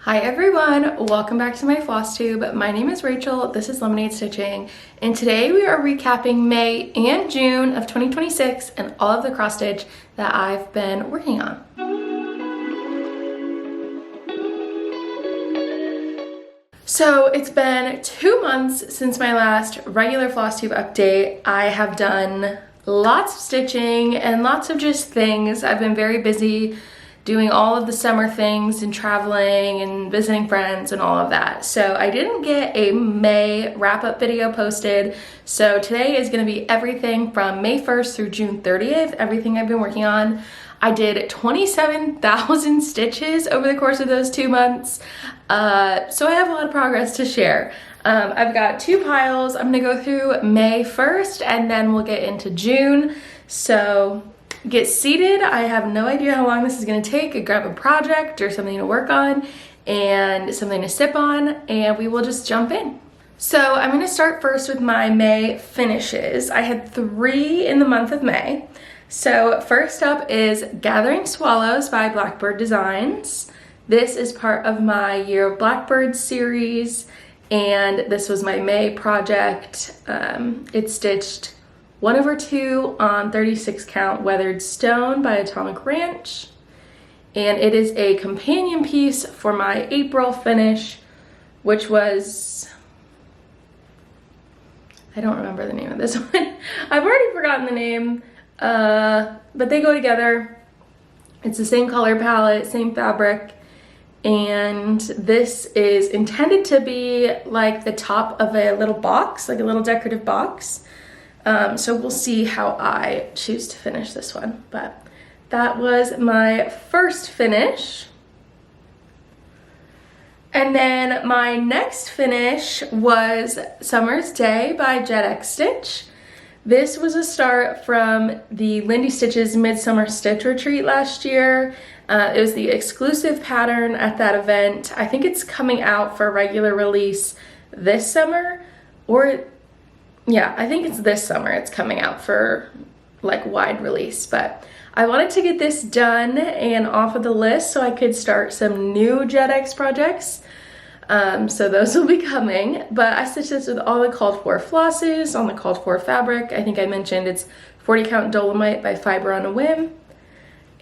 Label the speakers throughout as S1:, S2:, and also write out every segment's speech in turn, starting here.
S1: Hi everyone, welcome back to my Flosstube. My name is Rachel, this is Lemonade Stitching, and today we are recapping May and June of 2026 and all of the cross stitch that I've been working on. So it's been 2 months since my last regular Flosstube update. I have done lots of stitching and lots of just things. I've been very busy doing all of the summer things and traveling and visiting friends and all of that. So I didn't get a May wrap-up video posted. So today is gonna be everything from May 1st through June 30th, everything I've been working on. I did 27,000 stitches over the course of those 2 months. So I have a lot of progress to share. I've got 2 piles. I'm gonna go through May 1st and then we'll get into June. So get seated. I have no idea how long this is going to take. Grab a project or something to work on and something to sip on, and we will just jump in. So I'm going to start first with my May finishes. I had 3 in the month of May. So first up is Gathering Swallows by Blackbird Designs. This is part of my Year of Blackbird series, and this was my May project. It's stitched 1/2 on 36 count weathered stone by Atomic Ranch, and it is a companion piece for my April finish, which was, I don't remember the name of this one. I've already forgotten the name, but they go together. It's the same color palette, same fabric, and this is intended to be like the top of a little box, like a little decorative box. So we'll see how I choose to finish this one, but that was my first finish. And then my next finish was Summer's Day by Jet X Stitch. This was a start from the Lindy Stitches Midsummer Stitch Retreat last year. It was the exclusive pattern at that event. I think it's coming out for regular release this summer, or yeah, I think it's this summer it's coming out for like wide release, but I wanted to get this done and off of the list so I could start some new Jet X projects. So those will be coming, but I stitched this with all the called for flosses on the called for fabric. I think I mentioned it's 40 count Dolomite by Fiber on a Whim.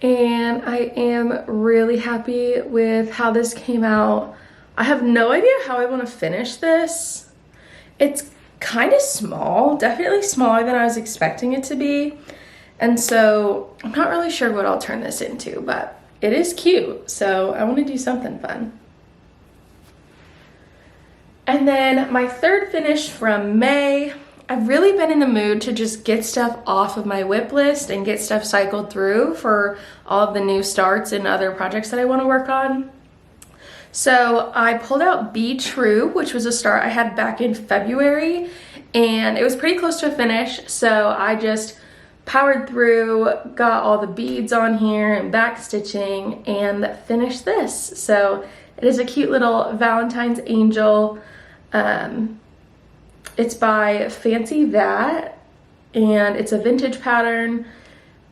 S1: And I am really happy with how this came out. I have no idea how I want to finish this. It's kind of small, definitely smaller than I was expecting it to be, and so I'm not really sure what I'll turn this into, but it is cute, so I want to do something fun. And then my third finish from May, I've really been in the mood to just get stuff off of my whip list and get stuff cycled through for all of the new starts and other projects that I want to work on. So I pulled out Be True, which was a start I had back in February, and it was pretty close to a finish, so I just powered through, got all the beads on here and back stitching, and finished this. So it is a cute little Valentine's angel. It's by Fancy That, and it's a vintage pattern.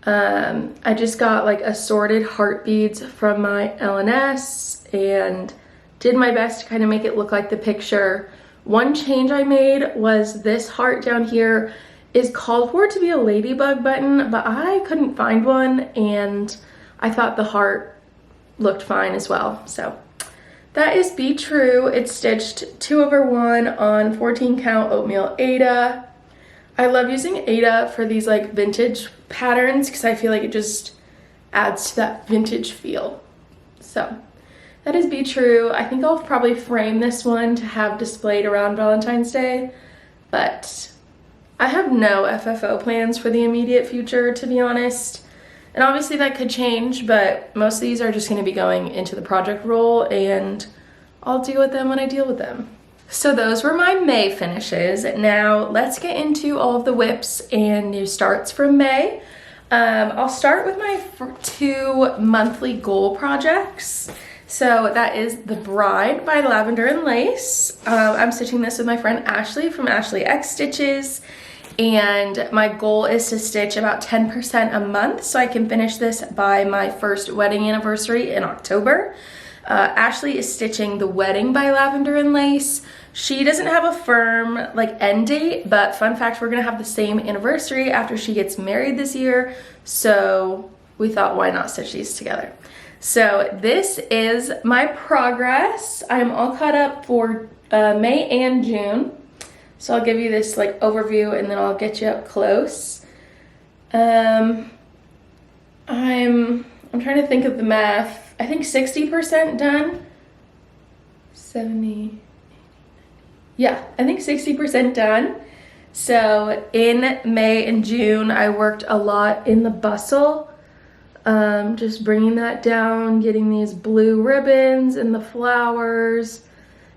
S1: I just got like assorted heart beads from my LNS and did my best to kind of make it look like the picture. One change I made was this heart down here is called for to be a ladybug button, but I couldn't find one, and I thought the heart looked fine as well. So that is Be True. It's stitched 2/1 on 14 count oatmeal Aida. I love using Aida for these like vintage patterns because I feel like it just adds to that vintage feel. So that is Be True. I think I'll probably frame this one to have displayed around Valentine's Day, but I have no FFO plans for the immediate future, to be honest. And obviously that could change, but most of these are just going to be going into the project roll, and I'll deal with them when I deal with them. So those were my May finishes. Now let's get into all of the whips and new starts from May. I'll start with my 2 monthly goal projects. So that is The Bride by Lavender and Lace. I'm stitching this with my friend Ashley from Ashley X Stitches, and my goal is to stitch about 10% a month so I can finish this by my first wedding anniversary in October. Ashley is stitching the Wedding by Lavender and Lace. She doesn't have a firm like end date, but fun fact, we're gonna have the same anniversary after she gets married this year. So we thought, why not stitch these together? So this is my progress. I am all caught up for May and June. So I'll give you this like overview and then I'll get you up close. I'm trying to think of the math. I think 60% done. 70. Yeah, I think 60% done. So in May and June, I worked a lot in the bustle. Just bringing that down, getting these blue ribbons and the flowers,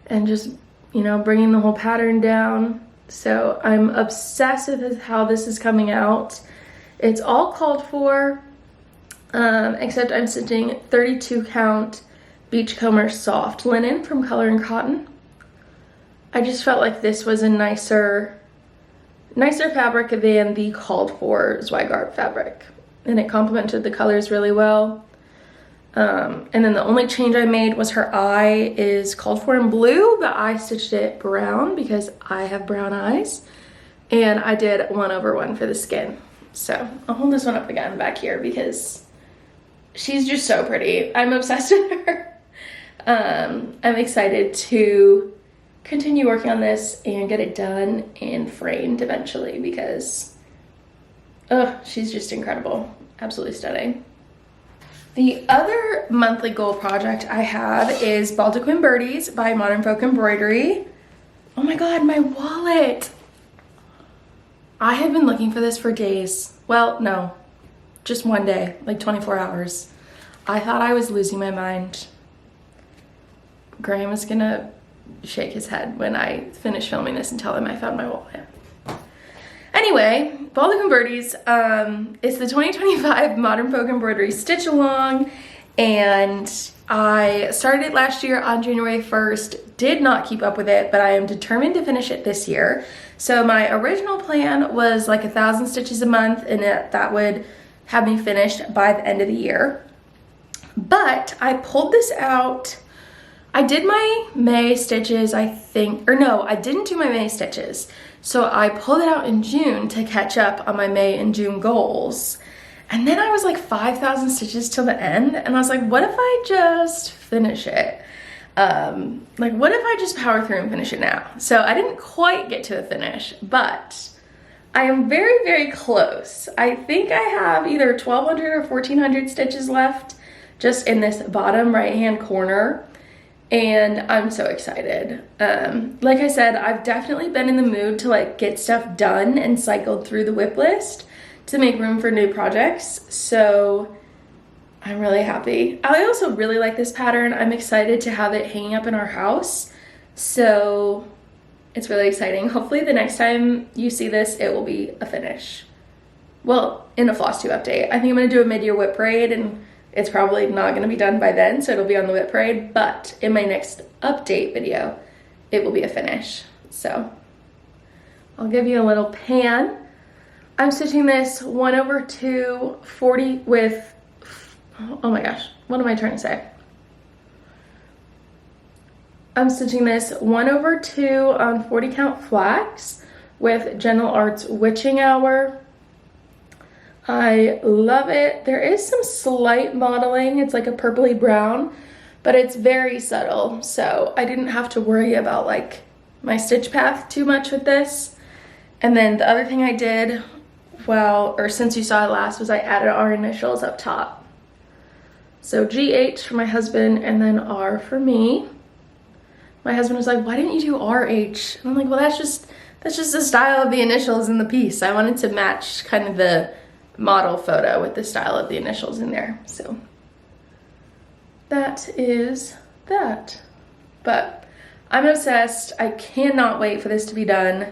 S1: and just, you know, bringing the whole pattern down. So I'm obsessed with how this is coming out. It's all called for, except I'm stitching 32 count Beachcomber soft linen from Color and Cotton. I just felt like this was a nicer fabric than the called for Zweigart fabric, and it complemented the colors really well. And then the only change I made was her eye is called for in blue, but I stitched it brown because I have brown eyes, and I did 1/1 for the skin. So I'll hold this one up again back here because she's just so pretty. I'm obsessed with her. I'm excited to continue working on this and get it done and framed eventually because she's just incredible. Absolutely stunning. The other monthly goal project I have is Baldaquin Birdies by Modern Folk Embroidery. Oh my god, my wallet! I have been looking for this for days. Well, no, just one day, like 24 hours. I thought I was losing my mind. Graham is gonna shake his head when I finish filming this and tell him I found my wallet. Anyway, Baldaquin Birdies, it's the 2025 Modern Folk Embroidery Stitch Along, and I started it last year on January 1st, did not keep up with it, but I am determined to finish it this year. So my original plan was like 1,000 stitches a month, and that would have me finished by the end of the year. But I pulled this out. I did my May stitches, I think, or no, I didn't do my May stitches. So I pulled it out in June to catch up on my May and June goals. And then I was like 5,000 stitches till the end. And I was like, what if I just finish it? Like, what if I just power through and finish it now? So I didn't quite get to the finish, but I am very, very close. I think I have either 1,200 or 1,400 stitches left just in this bottom right-hand corner. And I'm so excited. Like I said, I've definitely been in the mood to like get stuff done and cycled through the whip list to make room for new projects. So I'm really happy. I also really like this pattern. I'm excited to have it hanging up in our house. So it's really exciting. Hopefully the next time you see this, it will be a finish. Well, in a Flosstube update. I think I'm gonna do a mid-year whip parade, and it's probably not going to be done by then, so it'll be on the whip parade, but in my next update video, it will be a finish. So I'll give you a little pan. I'm stitching this 1/2 40 with, oh my gosh, what am I trying to say? I'm stitching this 1/2 on 40 count flax with Gentle Arts Witching Hour. I love it. There is some slight mottling. It's like a purpley brown, but it's very subtle. So I didn't have to worry about like my stitch path too much with this. And then the other thing I did, since you saw it last, was I added our initials up top. So GH for my husband and then R for me. My husband was like, why didn't you do RH? And I'm like, well, that's just the style of the initials in the piece. I wanted to match kind of the model photo with the style of the initials in there. So that is that. But I'm obsessed. I cannot wait for this to be done.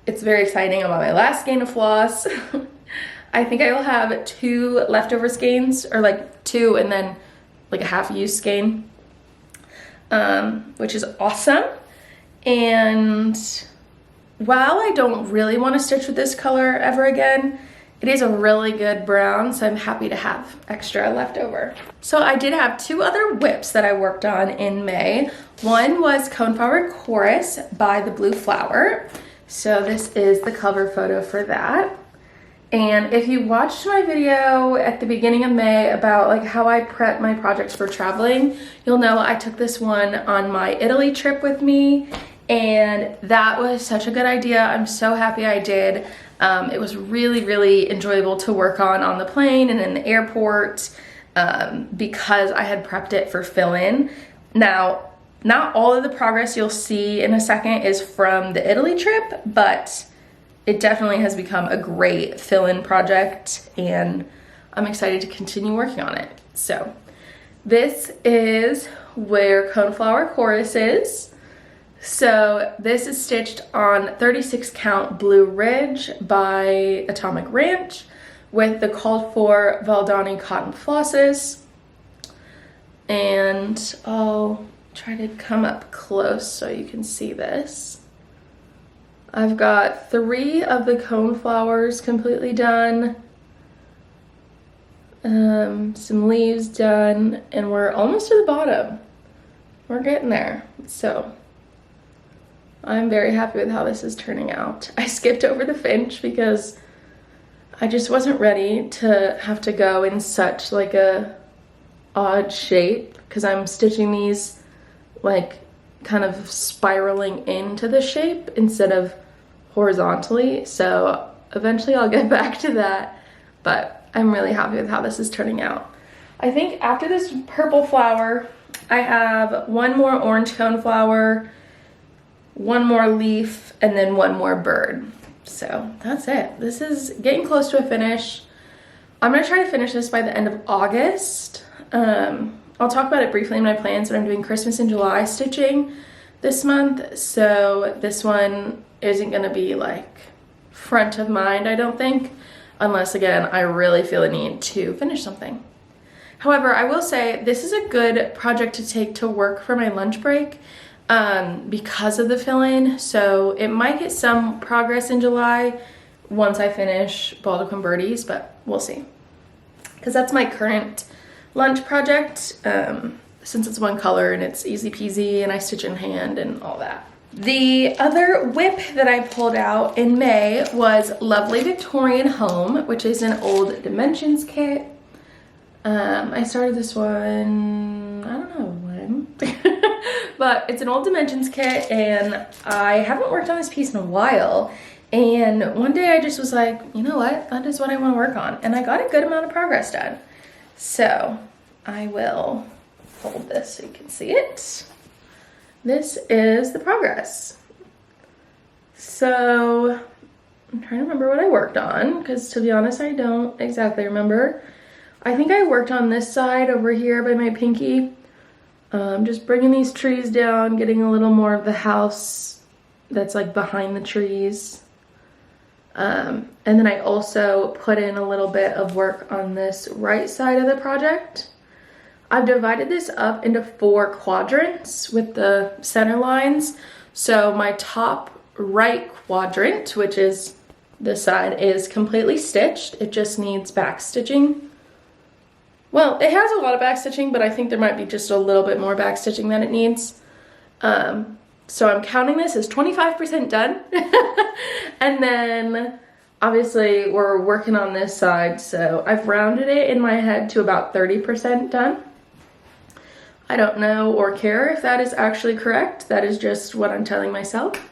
S1: It's very exciting. I'm on my last skein of floss. I think I will have 2 leftover skeins, or like 2 and then like a half used skein, which is awesome. And while I don't really want to stitch with this color ever again, It is a really good brown, so I'm happy to have extra left over. So I did have 2 other whips that I worked on in May. One was Coneflower Chorus by the Blue Flower. So this is the cover photo for that. And if you watched my video at the beginning of May about like how I prep my projects for traveling, you'll know I took this one on my Italy trip with me, and that was such a good idea. I'm so happy I did. It was really, really enjoyable to work on the plane and in the airport because I had prepped it for fill-in. Now, not all of the progress you'll see in a second is from the Italy trip, but it definitely has become a great fill-in project, and I'm excited to continue working on it. So this is where Coneflower Chorus is. So this is stitched on 36 count Blue Ridge by Atomic Ranch with the called for Baldaquin cotton flosses. And I'll try to come up close so you can see this. I've got 3 of the cone flowers completely done. Some leaves done, and we're almost to the bottom. We're getting there. So I'm very happy with how this is turning out. I skipped over the finch because I just wasn't ready to have to go in such like a odd shape, because I'm stitching these like kind of spiraling into the shape instead of horizontally. So eventually I'll get back to that, but I'm really happy with how this is turning out. I think after this purple flower, I have 1 more orange cone flower, 1 more leaf, and then 1 more bird. So that's it. This is getting close to a finish. I'm gonna try to finish this by the end of August. I'll talk about it briefly in my plans, but I'm doing Christmas in July stitching this month, so this one isn't gonna be like front of mind, I don't think, unless again I really feel a need to finish something. However, I will say this is a good project to take to work for my lunch break because of the fill-in, so it might get some progress in July once I finish Baldaquin Birdies, but we'll see, because that's my current lunch project, since it's 1 color and it's easy peasy and I stitch in hand and all that. The other whip that I pulled out in May was Lovely Victorian Home, which is an old Dimensions kit. I started this one, I don't know when, but it's an old Dimensions kit, and I haven't worked on this piece in a while. And one day I just was like, you know what, that is what I want to work on. And I got a good amount of progress done. So I will hold this so you can see it. This is the progress. So I'm trying to remember what I worked on, because to be honest, I don't exactly remember. I think I worked on this side over here by my pinky. Just bringing these trees down, getting a little more of the house that's like behind the trees. And then I also put in a little bit of work on this right side of the project. I've divided this up into 4 quadrants with the center lines. So my top right quadrant, which is this side, is completely stitched. It just needs back stitching. Well, it has a lot of back stitching, but I think there might be just a little bit more back stitching than it needs. So I'm counting this as 25% done. And then obviously we're working on this side, so I've rounded it in my head to about 30% done. I don't know or care if that is actually correct. That is just what I'm telling myself.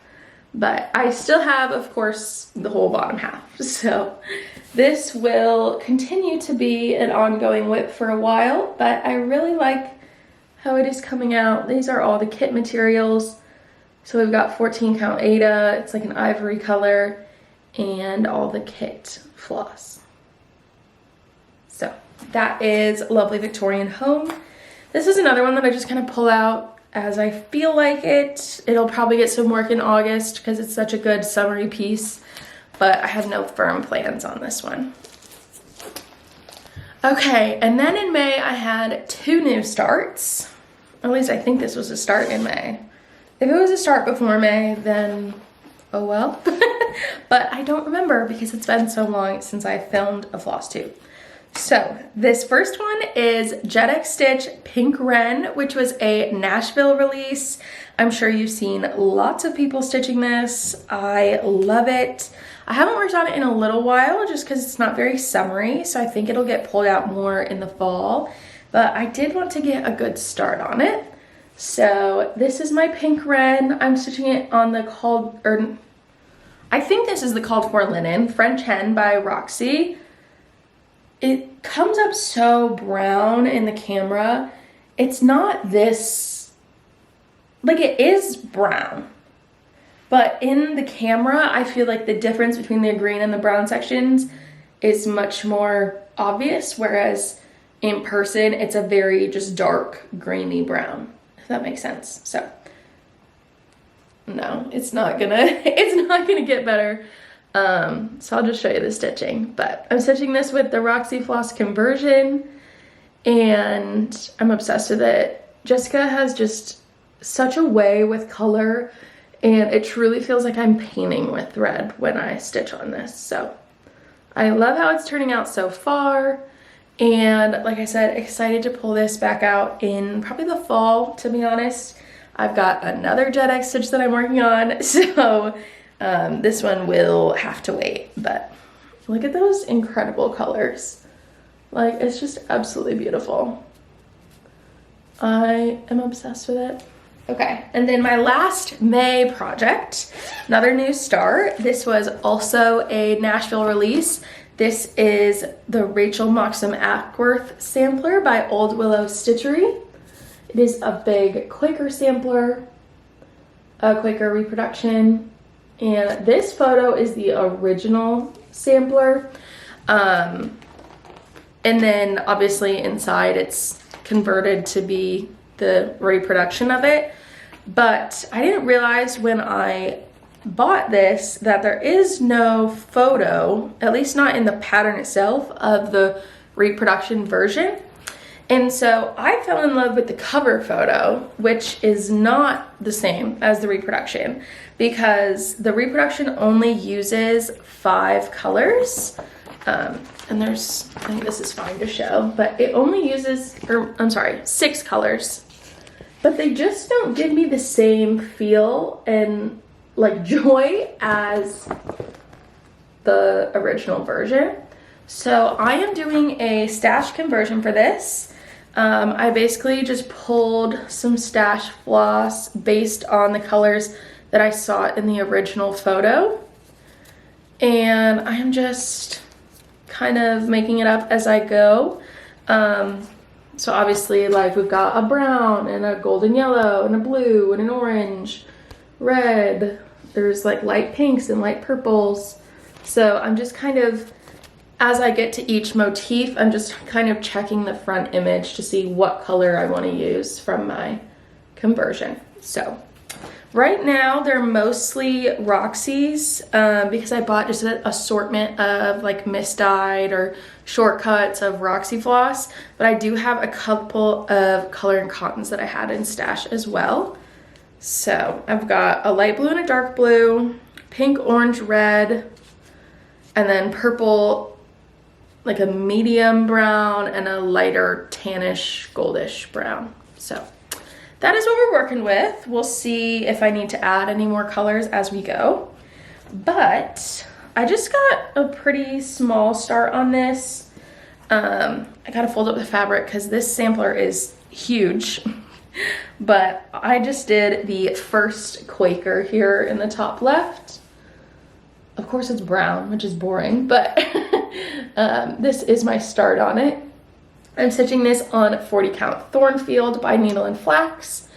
S1: But I still have, of course, the whole bottom half. So this will continue to be an ongoing whip for a while, but I really like how it is coming out. These are all the kit materials. So we've got 14 count Ada, it's like an ivory color, and all the kit floss. So that is Lovely Victorian Home. This is another one that I just kind of pull out as I feel like it. It'll probably get some work in August because it's such a good summery piece, but I have no firm plans on this one. Okay, and then in May I had 2 new starts. At least I think this was a start in May. If it was a start before May, then oh well. but I don't remember because it's been so long since I filmed a floss tube. So this first one is Jet X Stitch Pink Wren, which was a Nashville release. I'm sure you've seen lots of people stitching this. I love it. I haven't worked on it in a little while just because it's not very summery, so I think it'll get pulled out more in the fall, but I did want to get a good start on it. So this is my Pink Wren. I'm stitching it on the I think this is the Called For Linen, French Hen by Roxy. It comes up so brown in the camera. It's not this, like it is brown, but in the camera, I feel like the difference between the green and the brown sections is much more obvious, whereas in person, it's a very just dark greeny brown, if that makes sense. So no, it's not gonna get better. So I'll just show you the stitching, but I'm stitching this with the Roxy Floss Conversion and I'm obsessed with it. Jessica has just such a way with color and it truly feels like I'm painting with thread when I stitch on this. So I love how it's turning out so far. And like I said, excited to pull this back out in probably the fall, to be honest. I've got another Jet X stitch that I'm working on, so this one will have to wait, but look at those incredible colors. Like, it's just absolutely beautiful. I am obsessed with it. Okay, and then my last May project, another new start. This was also a Nashville release. This is the Rachel Moxham Ackworth sampler by Old Willow Stitchery. It is a big Quaker sampler, a Quaker reproduction. And this photo is the original sampler. And then obviously inside it's converted to be the reproduction of it. But I didn't realize when I bought this that there is no photo, at least not in the pattern itself, of the reproduction version. And so I fell in love with the cover photo, which is not the same as the reproduction because the reproduction only uses 5 colors. And there's, I think this is fine to show, but it only uses, or I'm sorry, 6 colors. But they just don't give me the same feel and like joy as the original version. So I am doing a stash conversion for this. I basically just pulled some stash floss based on the colors that I saw in the original photo. And I am just kind of making it up as I go. So obviously, like, we've got a brown and a golden yellow and a blue and an orange, red. There's like light pinks and light purples. So I'm just kind of, as I get to each motif, I'm just kind of checking the front image to see what color I want to use from my conversion. So right now they're mostly Roxy's because I bought just an assortment of like misdyed or shortcuts of Roxy floss, but I do have a couple of color and cottons that I had in stash as well. So I've got a light blue and a dark blue, pink, orange, red, and then purple, like a medium brown, and a lighter tannish goldish brown. So that is what we're working with. We'll see if I need to add any more colors as we go. But I just got a pretty small start on this. I gotta fold up the fabric because this sampler is huge. But I just did the first Quaker here in the top left. Of course it's brown, which is boring, but this is my start on it. I'm stitching this on 40 count Thornfield by Needle and Flax.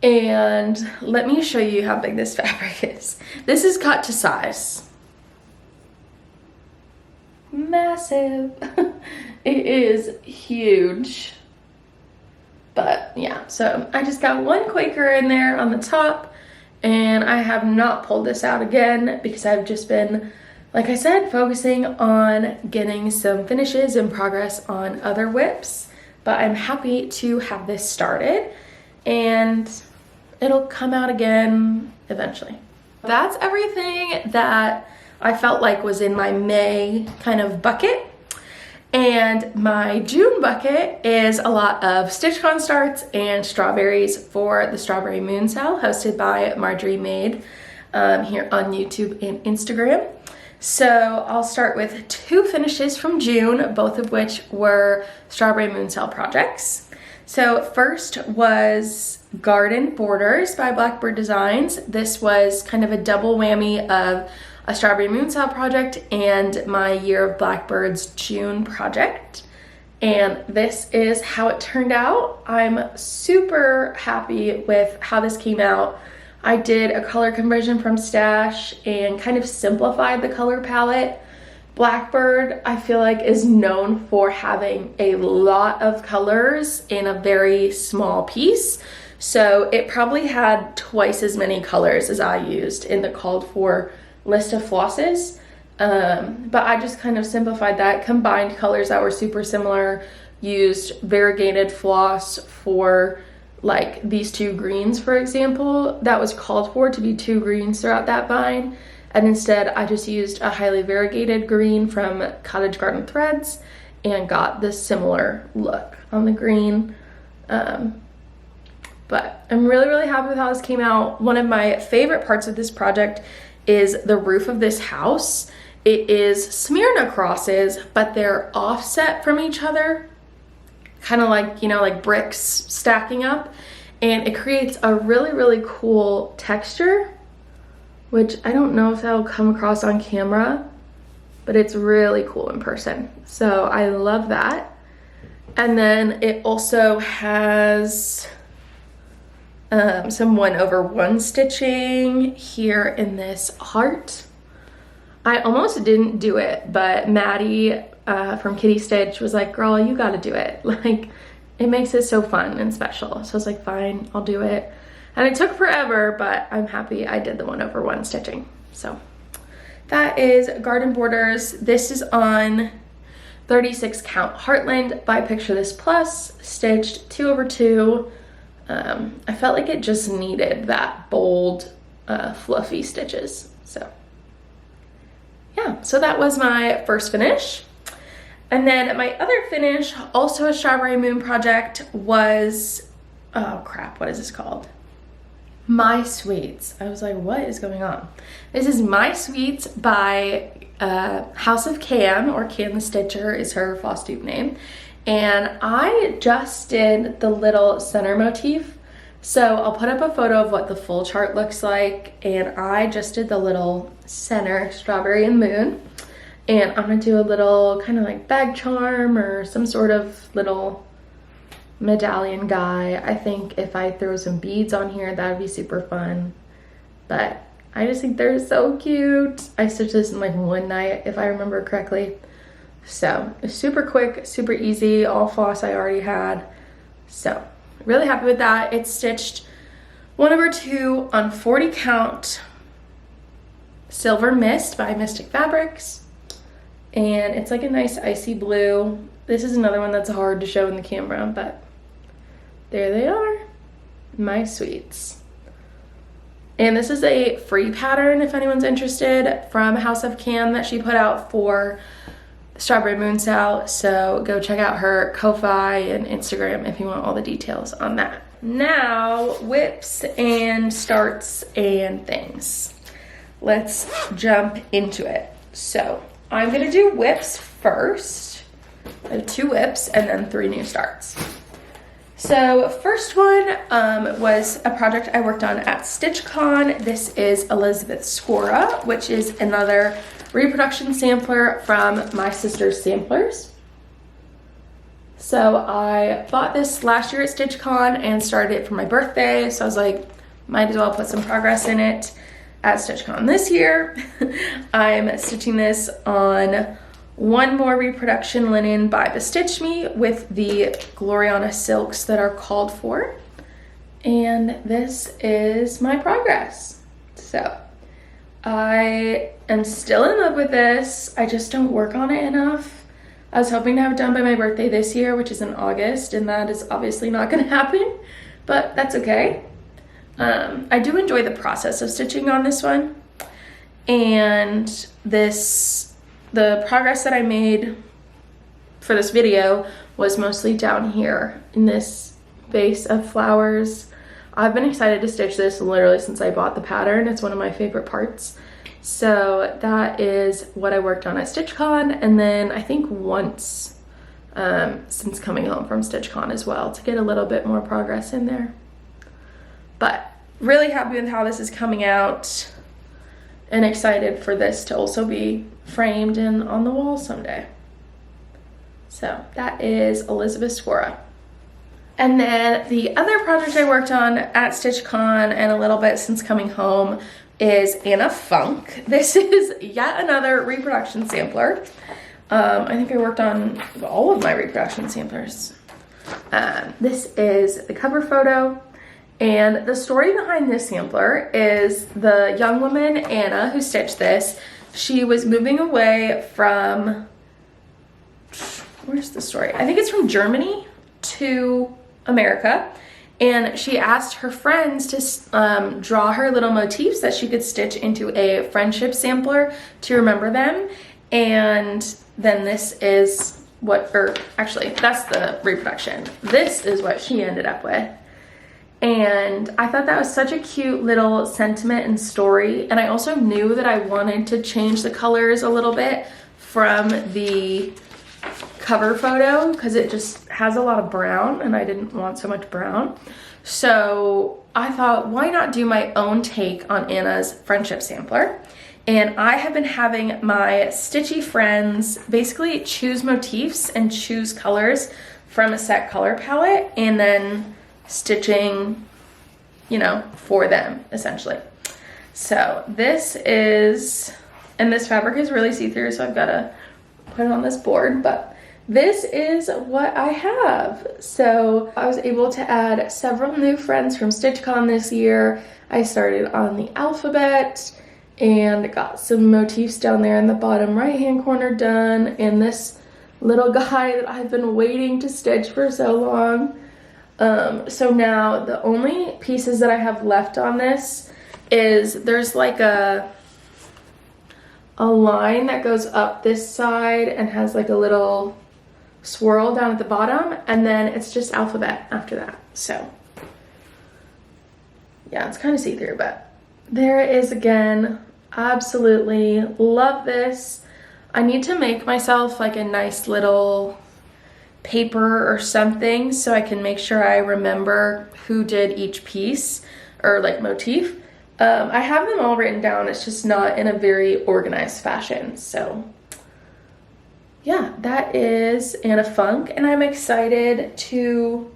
S1: And let me show you how big this fabric is. This is cut to size. Massive. It is huge. But yeah, so I just got one Quaker in there on the top, and I have not pulled this out again because I've just been, like I said, focusing on getting some finishes and progress on other whips. But I'm happy to have this started, and it'll come out again eventually. That's everything that I felt like was in my May kind of bucket. And my June bucket is a lot of StitchCon starts and strawberries for the Strawberry Moon Sale hosted by Marjorie Made here on YouTube and Instagram. So I'll start with 2 finishes from June, both of which were Strawberry Moon Sale projects. So first was Garden Borders by Blackbird Designs. This was kind of a double whammy of a Strawberry Moon Sale project and my Year of Blackbirds June project. And this is how it turned out. I'm super happy with how this came out. I did a color conversion from Stash and kind of simplified the color palette. Blackbird, I feel like, is known for having a lot of colors in a very small piece. So it probably had twice as many colors as I used in the called for list of flosses. But I just kind of simplified that, combined colors that were super similar, used variegated floss for like these 2 greens, for example, that was called for to be 2 greens throughout that vine. And instead I just used a highly variegated green from Cottage Garden Threads and got this similar look on the green. But I'm really happy with how this came out. One of my favorite parts of this project is the roof of this house. It is Smyrna crosses, but they're offset from each other, kind of like, you know, like bricks stacking up, and it creates a really cool texture, which I don't know if that'll come across on camera, but it's really cool in person. So I love that. And then it also has some 1/1 stitching here in this heart. I almost didn't do it, but Maddie from Kitty Stitch was like, girl, you gotta do it. Like, it makes it so fun and special. So I was like, fine, I'll do it. And it took forever, but I'm happy I did the 1/1 stitching. So that is Garden Borders. This is on 36 count Heartland by Picture This Plus, stitched 2/2. I felt like it just needed that bold, fluffy stitches. So yeah, so that was my first finish. And then my other finish, also a Strawberry Moon project, was, oh crap, what is this called? My Sweets. I was like, what is going on? This is My Sweets by House of Can, or Can the Stitcher is her Flosstube name. And I just did the little center motif. So I'll put up a photo of what the full chart looks like. And I just did the little center strawberry and moon. And I'm gonna do a little kind of like bag charm or some sort of little medallion guy. I think if I throw some beads on here, that would be super fun. But I just think they're so cute. I stitched this in like one night, if I remember correctly. So it's super quick, super easy, all floss I already had. So really happy with that. It's stitched 1/2 on 40 count Silver Mist by Mystic Fabrics. And it's like a nice icy blue. This is another one that's hard to show in the camera, but there they are, My Sweets. And this is a free pattern if anyone's interested, from House of Can, that she put out for Strawberry Moon Sale. So go check out her Ko-Fi and Instagram if you want all the details on that. Now, whips and starts and things. Let's jump into it. So I'm gonna do whips first. I have 2 whips and then 3 new starts. So first one was a project I worked on at StitchCon. This is Elizabeth Scora, which is another reproduction sampler from My Sister's Samplers. So I bought this last year at StitchCon and started it for my birthday. So I was like, might as well put some progress in it at StitchCon this year. I'm stitching this on one more reproduction linen by Bestitch Me with the Gloriana silks that are called for. And this is my progress. So I am still in love with this. I just don't work on it enough. I was hoping to have it done by my birthday this year, which is in August, and that is obviously not gonna happen, but that's okay. I do enjoy the process of stitching on this one, and the progress that I made for this video was mostly down here in this vase of flowers. I've been excited to stitch this literally since I bought the pattern. It's one of my favorite parts. So that is what I worked on at StitchCon, and then I think once since coming home from StitchCon as well, to get a little bit more progress in there. But really happy with how this is coming out, and excited for this to also be framed and on the wall someday. So that is Elizabeth Squara. And then the other project I worked on at StitchCon and a little bit since coming home is Anna Funk. This is yet another reproduction sampler. I think I worked on all of my reproduction samplers. This is the cover photo, and the story behind this sampler is the young woman, Anna, who stitched this. She was moving away from, where's the story? I think it's from Germany to America, and she asked her friends to draw her little motifs that she could stitch into a friendship sampler to remember them. And then this is what, or actually that's the reproduction. This is what she ended up with. And I thought that was such a cute little sentiment and story. And I also knew that I wanted to change the colors a little bit from the cover photo because it just has a lot of brown and I didn't want so much brown. So I thought, why not do my own take on Anna's friendship sampler? And I have been having my stitchy friends basically choose motifs and choose colors from a set color palette, and then stitching, you know, for them essentially. So this is, and this fabric is really see-through, so I've got to put it on this board, but this is what I have. So I was able to add several new friends from StitchCon this year. I started on the alphabet and got some motifs down there in the bottom right hand corner done, and this little guy that I've been waiting to stitch for so long. So now the only pieces that I have left on this is there's like a line that goes up this side and has like a little swirl down at the bottom, and then it's just alphabet after that. So yeah, it's kind of see-through, but there it is again. Absolutely love this. I need to make myself like a nice little paper or something so I can make sure I remember who did each piece or like motif. I have them all written down, it's just not in a very organized fashion. So yeah, that is Anna Funk, and I'm excited to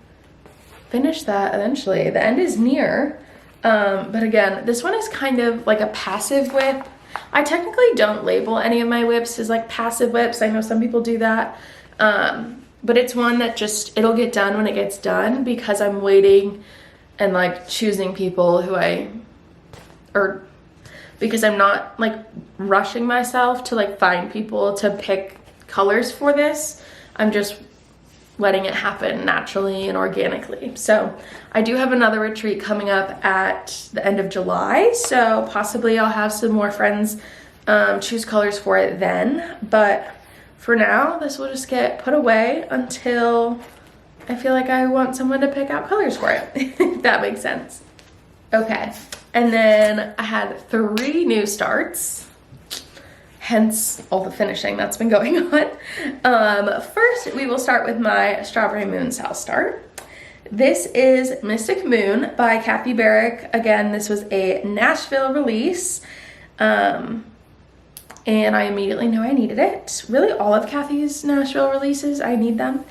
S1: finish that eventually. The end is near, but again, this one is kind of like a passive whip. I technically don't label any of my whips as like passive whips. I know some people do that, but it's one that just, it'll get done when it gets done because I'm waiting and like choosing people who because I'm not like rushing myself to like find people to pick colors for this. I'm just letting it happen naturally and organically. So I do have another retreat coming up at the end of July, so possibly I'll have some more friends choose colors for it then. But for now, this will just get put away until I feel like I want someone to pick out colors for it, if that makes sense. Okay, and then I had 3 new starts, hence all the finishing that's been going on. First, we will start with my Strawberry Moon Sal start. This is Mystic Moon by Kathy Barrick. Again, this was a Nashville release, and I immediately knew I needed it. Really, all of Kathy's Nashville releases, I need them,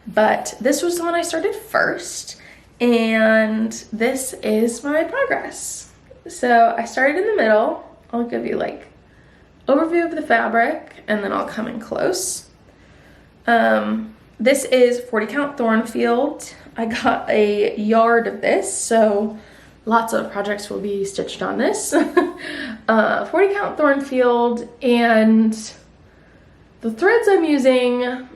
S1: but this was the one I started first, and this is my progress. So I started in the middle. I'll give you like overview of the fabric, and then I'll come in close. This is 40 count Thornfield. I got a yard of this, so lots of projects will be stitched on this. 40 count Thornfield, and the threads I'm using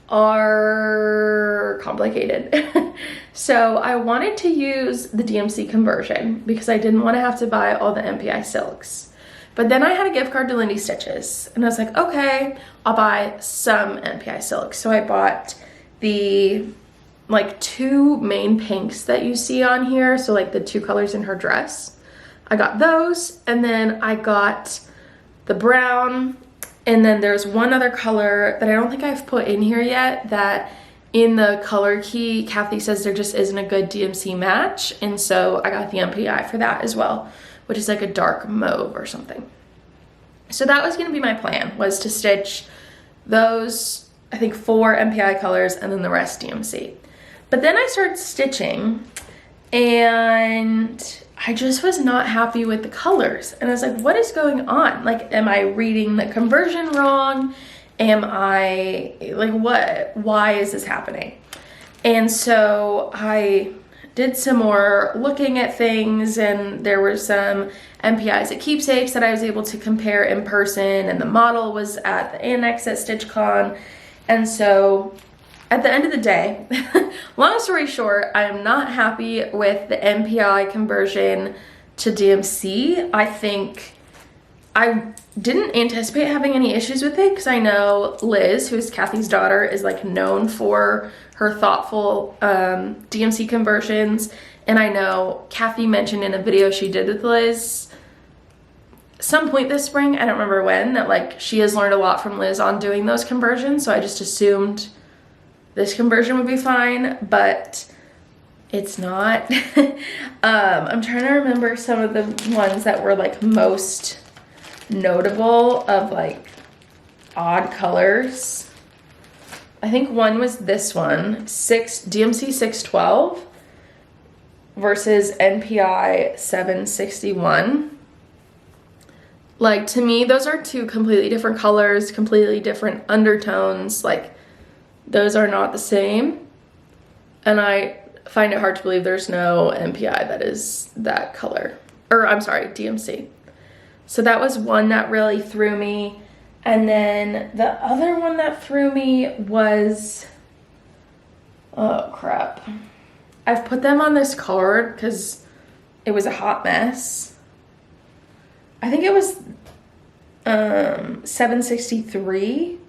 S1: are complicated. So I wanted to use the DMC conversion because I didn't want to have to buy all the MPI silks. But then I had a gift card to Lindy Stitches and I was like, okay, I'll buy some MPI silks. So I bought the like 2 main pinks that you see on here. So like the 2 colors in her dress. I got those, and then I got the brown, and then there's one other color that I don't think I've put in here yet that in the color key, Kathy says there just isn't a good DMC match, and so I got the MPI for that as well, which is like a dark mauve or something. So that was gonna be my plan, was to stitch those, I think 4 MPI colors and then the rest DMC. But then I started stitching and I just was not happy with the colors. And I was like, what is going on? Like, am I reading the conversion wrong? Am I, like, what? Why is this happening? And so I did some more looking at things, and there were some MPIs at Keepsakes that I was able to compare in person, and the model was at the annex at StitchCon. And so at the end of the day, long story short, I am not happy with the MPI conversion to DMC. I think I didn't anticipate having any issues with it because I know Liz, who's Kathy's daughter, is like known for her thoughtful DMC conversions. And I know Kathy mentioned in a video she did with Liz some point this spring, I don't remember when, that like she has learned a lot from Liz on doing those conversions. So I just assumed this conversion would be fine, but it's not. I'm trying to remember some of the ones that were like most notable of like odd colors. I think one was this one, DMC 612 versus NPI 761. Like, to me, those are 2 completely different colors, completely different undertones. Like, those are not the same, and I find it hard to believe there's no MPI that is that color, or I'm sorry, DMC. So that was one that really threw me, and then the other one that threw me was, oh crap, I've put them on this card because it was a hot mess. I think it was 763.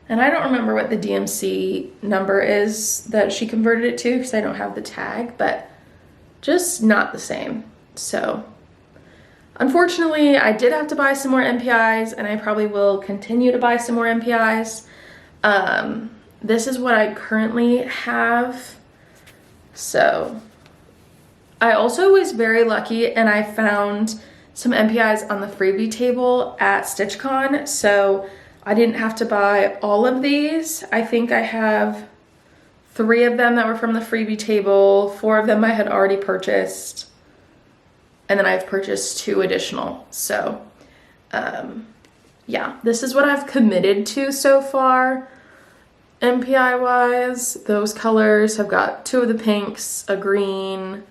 S1: And I don't remember what the DMC number is that she converted it to because I don't have the tag, but just not the same. So unfortunately, I did have to buy some more MPIs, and I probably will continue to buy some more MPIs. This is what I currently have. So I also was very lucky, and I found some MPIs on the freebie table at StitchCon. So I didn't have to buy all of these. I think I have 3 of them that were from the freebie table. 4 of them I had already purchased. And then I've purchased 2 additional. So, yeah, this is what I've committed to so far. MPI wise, those colors have got 2 of the pinks, a green,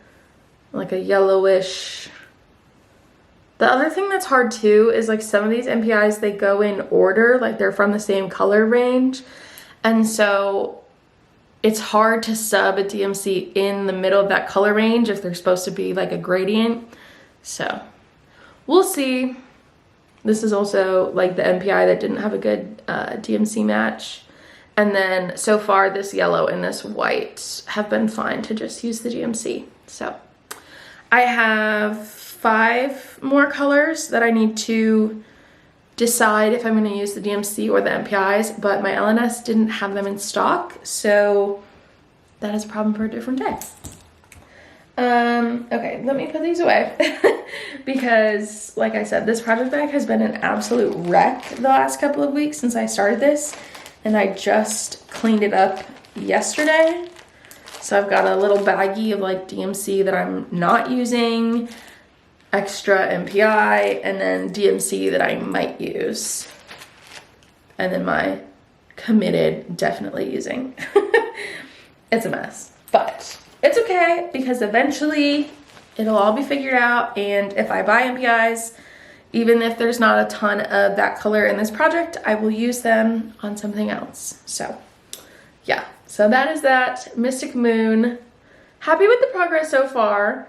S1: like a yellowish. The other thing that's hard too is like some of these MPIs, they go in order, like they're from the same color range. And so it's hard to sub a DMC in the middle of that color range if they're supposed to be like a gradient. So we'll see. This is also like the MPI that didn't have a good DMC match. And then so far this yellow and this white have been fine to just use the DMC. So I have 5 more colors that I need to decide if I'm going to use the DMC or the MPIs, but my LNS didn't have them in stock, so that is a problem for a different day. Okay, let me put these away because, like I said, this project bag has been an absolute wreck the last couple of weeks since I started this, and I just cleaned it up yesterday. So I've got a little baggie of like DMC that I'm not using, extra MPI, and then DMC that I might use, and then my committed definitely using. It's a mess, but it's okay because eventually it'll all be figured out, and if I buy MPIs, even if there's not a ton of that color in this project, I will use them on something else. So yeah, so that is that. Mystic Moon happy with the progress so far.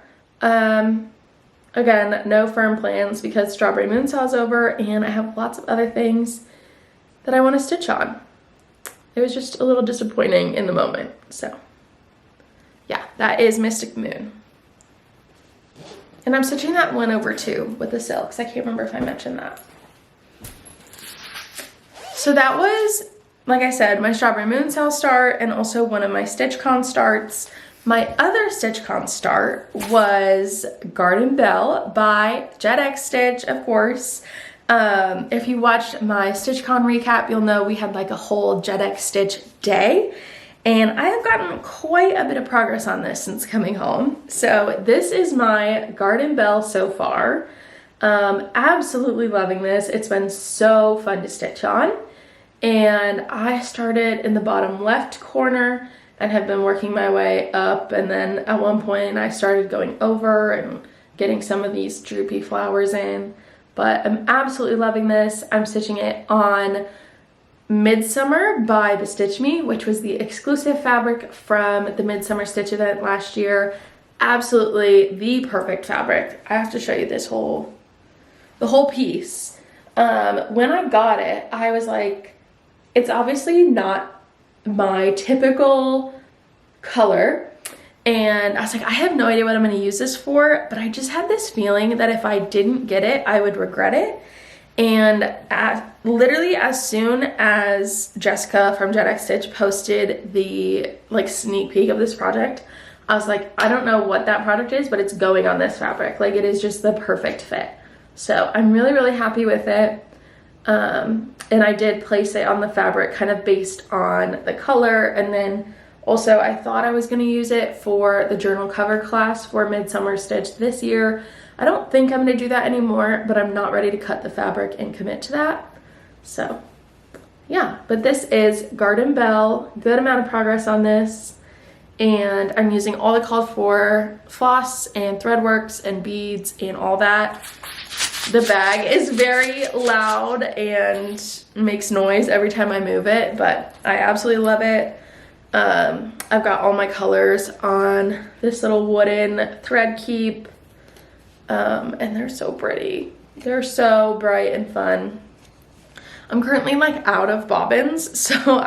S1: Again, no firm plans because Strawberry Moon Saw's over and I have lots of other things that I want to stitch on. It was just a little disappointing in the moment. So yeah, that is Mystic Moon. And I'm stitching that one over too with the silks. I can't remember if I mentioned that. So that was, like I said, my Strawberry Moon Sal start and also one of my StitchCon starts. My other StitchCon start was Garden Belle by Jet X Stitch, of course. If you watched my StitchCon recap, you'll know we had like a whole Jet X Stitch day. And I have gotten quite a bit of progress on this since coming home. So this is my Garden Belle so far. Absolutely loving this. It's been so fun to stitch on. And I started in the bottom left corner and have been working my way up, and then at one point I started going over and getting some of these droopy flowers in. But I'm absolutely loving this. I'm stitching it on Midsummer by Bestitch Me, which was the exclusive fabric from the Midsummer Stitch event last year. Absolutely the perfect fabric. I have to show you this the whole piece. When I got it, I was like, it's obviously not my typical color, and I was like, I have no idea what I'm going to use this for, but I just had this feeling that if I didn't get it, I would regret it. And literally as soon as Jessica from Jet X Stitch posted the like sneak peek of this project, I was like, I don't know what that project is, but it's going on this fabric. Like, it is just the perfect fit. So I'm really, really happy with it. And I did place it on the fabric kind of based on the color, and then also I thought I was going to use it for the journal cover class for Midsummer Stitch this year. I don't think I'm going to do that anymore, but I'm not ready to cut the fabric and commit to that. So yeah, but this is Garden Belle. Good amount of progress on this, and I'm using all the called for floss and threadworks and beads and all that. The bag is very loud and makes noise every time I move it, but I absolutely love it. I've got all my colors on this little wooden thread keep, and they're so pretty. They're so bright and fun. I'm currently like out of bobbins, so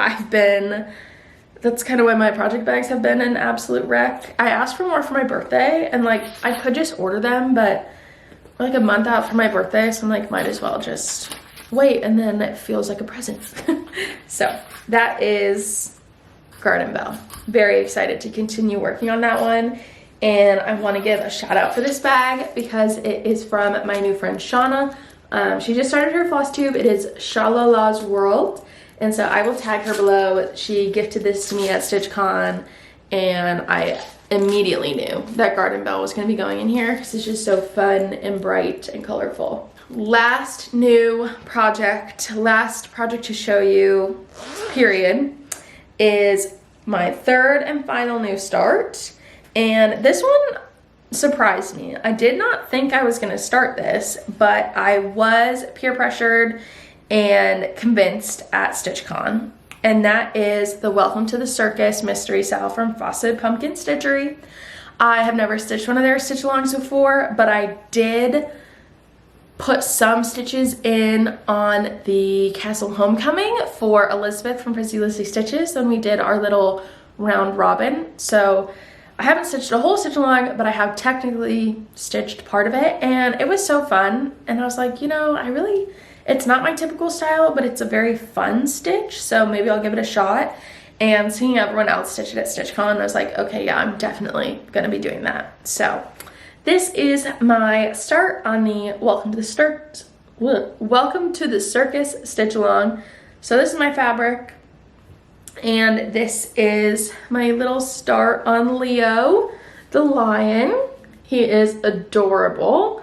S1: that's kind of why my project bags have been an absolute wreck. I asked for more for my birthday, and like I could just order them, but we're like a month out from my birthday, so I'm like, might as well just wait, and then it feels like a present. So that is Garden Belle. Very excited to continue working on that one. And I want to give a shout out for this bag because it is from my new friend Shauna. She just started her Flosstube. It is Shalala's World, and so I will tag her below. She gifted this to me at StitchCon, and I immediately knew that Garden Belle was going to be going in here because it's just so fun and bright and colorful. Last project to show you, period, is my third and final new start. And this one surprised me. I did not think I was going to start this, but I was peer pressured and convinced at StitchCon. And that is the Welcome to the Circus Mystery Sal from Frosted Pumpkin Stitchery. I have never stitched one of their stitch alongs before, but I did put some stitches in on the Castle Homecoming for Elizabeth from Prissy Lissy Stitches when we did our little round robin. So I haven't stitched a whole stitch along, but I have technically stitched part of it, and it was so fun. And I was like, you know, it's not my typical style, but it's a very fun stitch, so maybe I'll give it a shot. And seeing everyone else stitch it at StitchCon, I was like, okay, yeah, I'm definitely gonna be doing that. So this is my start on the Welcome to the Circus stitch along. So this is my fabric, and this is my little start on Leo, the lion. He is adorable.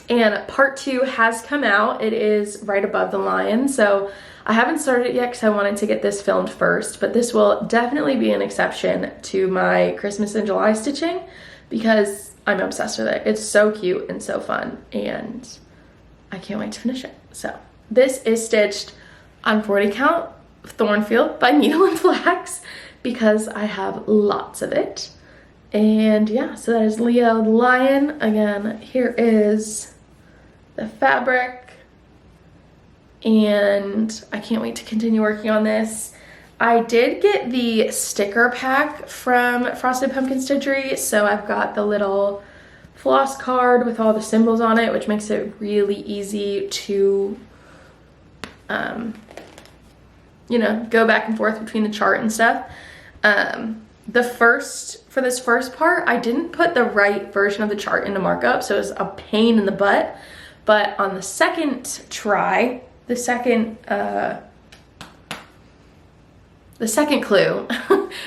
S1: And part 2 has come out. It is right above the lion, so I haven't started it yet because I wanted to get this filmed first, but this will definitely be an exception to my Christmas in July stitching because I'm obsessed with it. It's so cute and so fun, and I can't wait to finish it. So this is stitched on 40 count Thornfield by Needle and Flax. because I have lots of it. And yeah, so that is Leo the lion. Again, here is the fabric, and I can't wait to continue working on this. I did get the sticker pack from Frosted Pumpkin Stitchery, so I've got the little floss card with all the symbols on it, which makes it really easy to you know, go back and forth between the chart and stuff. For this first part, I didn't put the right version of the chart into markup, so it was a pain in the butt. But on the second try, the second clue,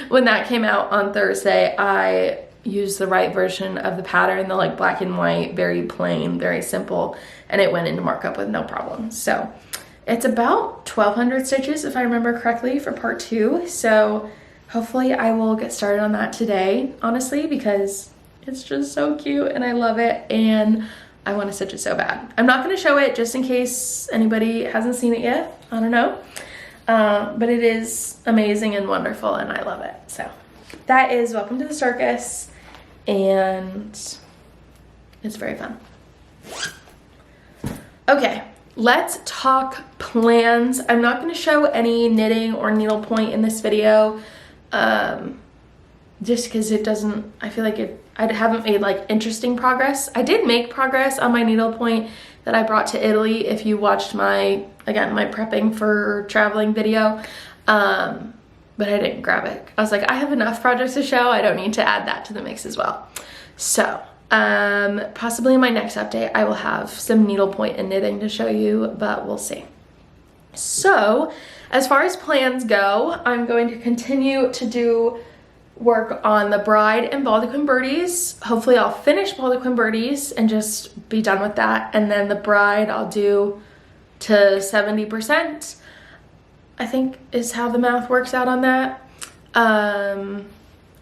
S1: when that came out on Thursday, I used the right version of the pattern, the like black and white, very plain, very simple, and it went into markup with no problem. So it's about 1,200 stitches, if I remember correctly, for part 2. So hopefully I will get started on that today, honestly, because it's just so cute and I love it and I want to stitch it so bad. I'm not going to show it just in case anybody hasn't seen it yet. I don't know. But it is amazing and wonderful and I love it. So that is Welcome to the Circus, and it's very fun. Okay, let's talk plans. I'm not going to show any knitting or needlepoint in this video. Just because it doesn't, I feel like I haven't made like interesting progress. I did make progress on my needlepoint that I brought to Italy. If you watched my prepping for traveling video, but I didn't grab it. I was like, I have enough projects to show. I don't need to add that to the mix as well. So, possibly in my next update, I will have some needlepoint and knitting to show you, but we'll see. So, as far as plans go, I'm going to continue to do work on the bride and Baldaquin Birdies. Hopefully I'll finish Baldaquin Birdies and just be done with that. And then the bride I'll do to 70%, I think is how the math works out on that. And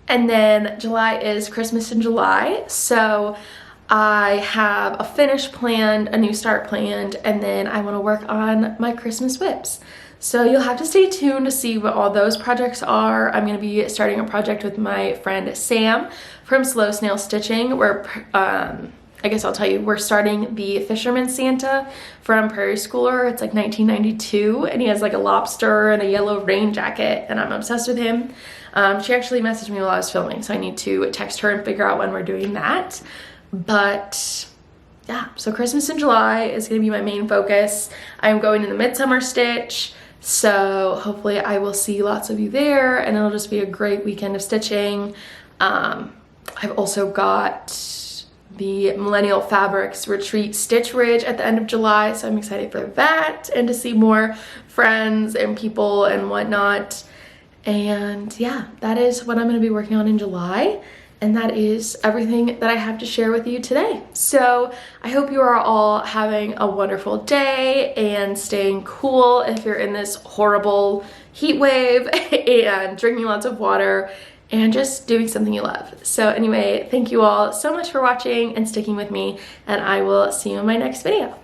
S1: then July is Christmas in July. So I have a finish planned, a new start planned, and then I want to work on my Christmas whips. So you'll have to stay tuned to see what all those projects are. I'm going to be starting a project with my friend Sam from Slow Snail Stitching, where I guess I'll tell you, we're starting the Fisherman Santa from Prairie Schooler. It's like 1992, and he has like a lobster and a yellow rain jacket, and I'm obsessed with him. She actually messaged me while I was filming, so I need to text her and figure out when we're doing that. But yeah, so Christmas in July is going to be my main focus. I'm going to the Midsummer Stitch, so hopefully I will see lots of you there, and it'll just be a great weekend of stitching. I've also got the Millennial Fabrics Retreat Stitch Ridge at the end of July, so I'm excited for that and to see more friends and people and whatnot. And yeah, that is what I'm going to be working on in July. And that is everything that I have to share with you today. So I hope you are all having a wonderful day and staying cool if you're in this horrible heat wave, and drinking lots of water and just doing something you love. So anyway, thank you all so much for watching and sticking with me, and I will see you in my next video.